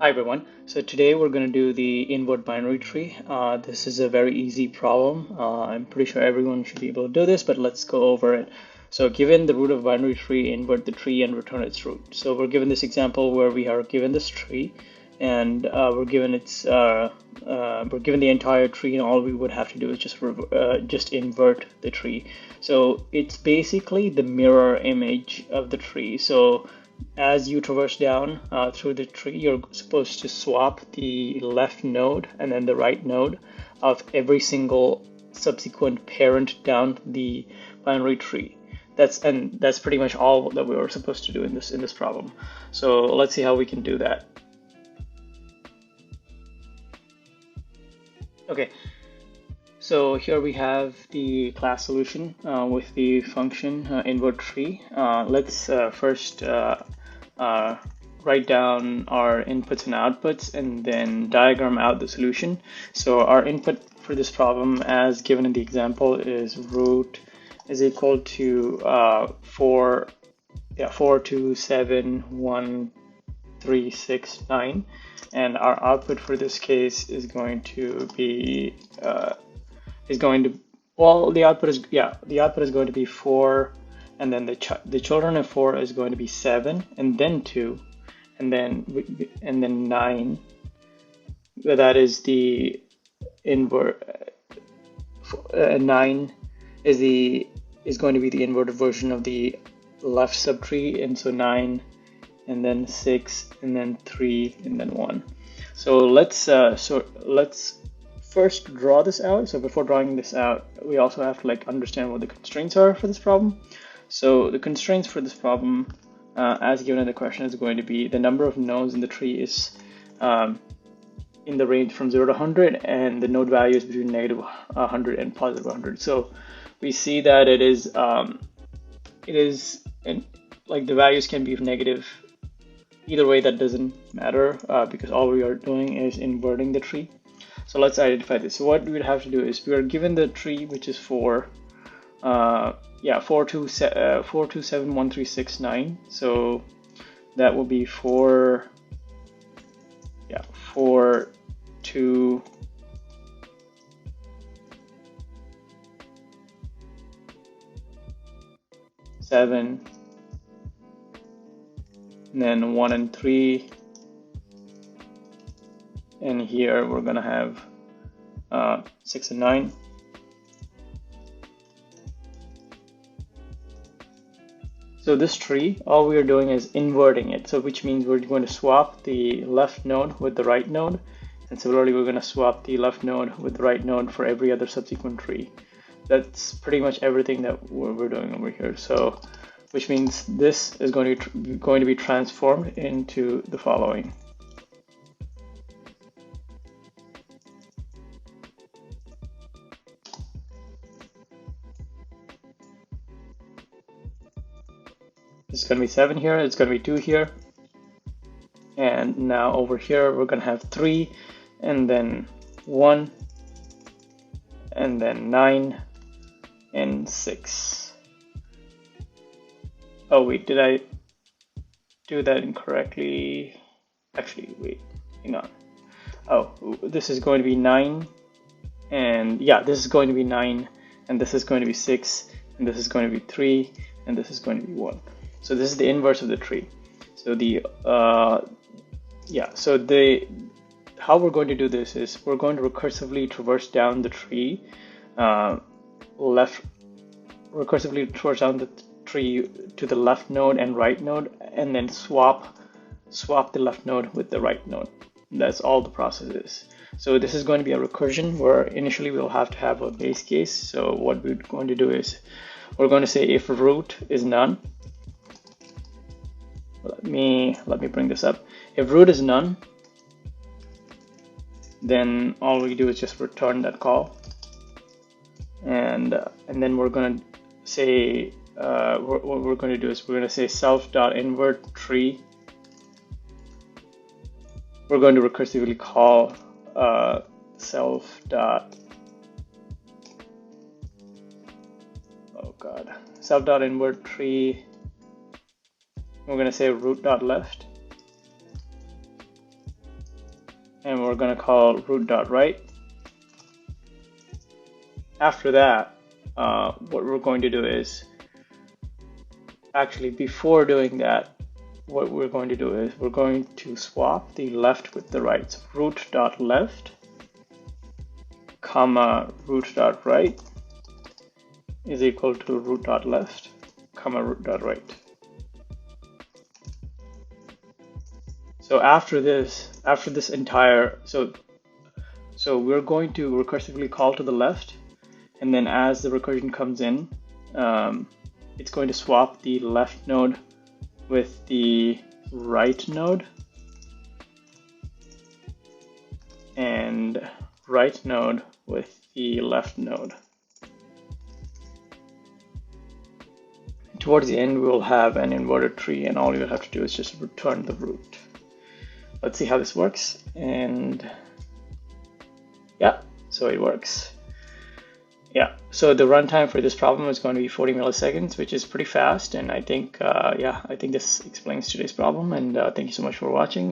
Hi everyone. So today we're going to do the invert binary tree. This is a very easy problem. I'm pretty sure everyone should be able to do this, but let's go over it. So given the root of a binary tree, invert the tree and return its root. So we're given this example where we are given this tree, and we're given the entire tree, and all we would have to do is just invert the tree. So it's basically the mirror image of the tree. So as you traverse down through the tree, you're supposed to swap the left node and then the right node of every single subsequent parent down the binary tree. That's pretty much all that we were supposed to do in this problem. So let's see how we can do that. Okay, so here we have the class solution with the function invert tree. Let's first write down our inputs and outputs and then diagram out the solution. So our input for this problem, as given in the example, is root is equal to 4271369, and our output for this case is going to be the output is going to be 4, and then the children of 4 is going to be 7, and then 2, and then 9. That is the invert. 9 is going to be the inverted version of the left subtree, and so 9, and then 6, and then 3, and then 1. So let's first draw this out. So before drawing this out, we also have to understand what the constraints are for this problem. So the constraints for this problem, as given in the question, is going to be the number of nodes in the tree is in the range from 0 to 100, and the node value is between negative 100 and positive 100. So we see that it is the values can be negative. Either way, that doesn't matter because all we are doing is inverting the tree. So let's identify this. So what we would have to do is we are given the tree, which is 4271369. So that will be 4 2 7, and then 1 and 3, and here we're gonna have 6 and 9. So this tree, all we are doing is inverting it. So which means we're going to swap the left node with the right node, and similarly we're going to swap the left node with the right node for every other subsequent tree. That's pretty much everything that we're doing over here. So which means this is going to be transformed into the following. It's going to be 7 here, it's going to be 2 here, and now over here we're going to have 3, and then 1, and then 9, and 6. Oh wait, did I do that incorrectly? Actually, wait, hang on. Oh, this is going to be 9, and yeah, this is going to be 9, and this is going to be 6, and this is going to be 3, and this is going to be 1. So this is the inverse of the tree. So how we're going to do this is we're going to recursively traverse down the tree, to the left node and right node, and then swap the left node with the right node. That's all the process is. So this is going to be a recursion where initially we'll have to have a base case. So what we're going to do is we're going to say if root is none. Let me bring this up. If root is none, then all we do is just return that call, and then we're going to say what we're going to do is we're going to say self.invert tree. We're going to recursively call self.invert tree. We're going to say root.left, and we're going to call root.write. After that, what we're going to do is, actually before doing that, what we're going to do is we're going to swap the left with the right. So root.left, comma root.right is equal to root.left, comma root.right. So after this entire, so we're going to recursively call to the left, and then as the recursion comes in, it's going to swap the left node with the right node, and right node with the left node. Towards the end, we'll have an inverted tree, and all you'll have to do is just return the root. Let's see how this works, and yeah, so it works. Yeah, so the runtime for this problem is going to be 40 milliseconds, which is pretty fast, and I think, yeah, I think this explains today's problem, and thank you so much for watching.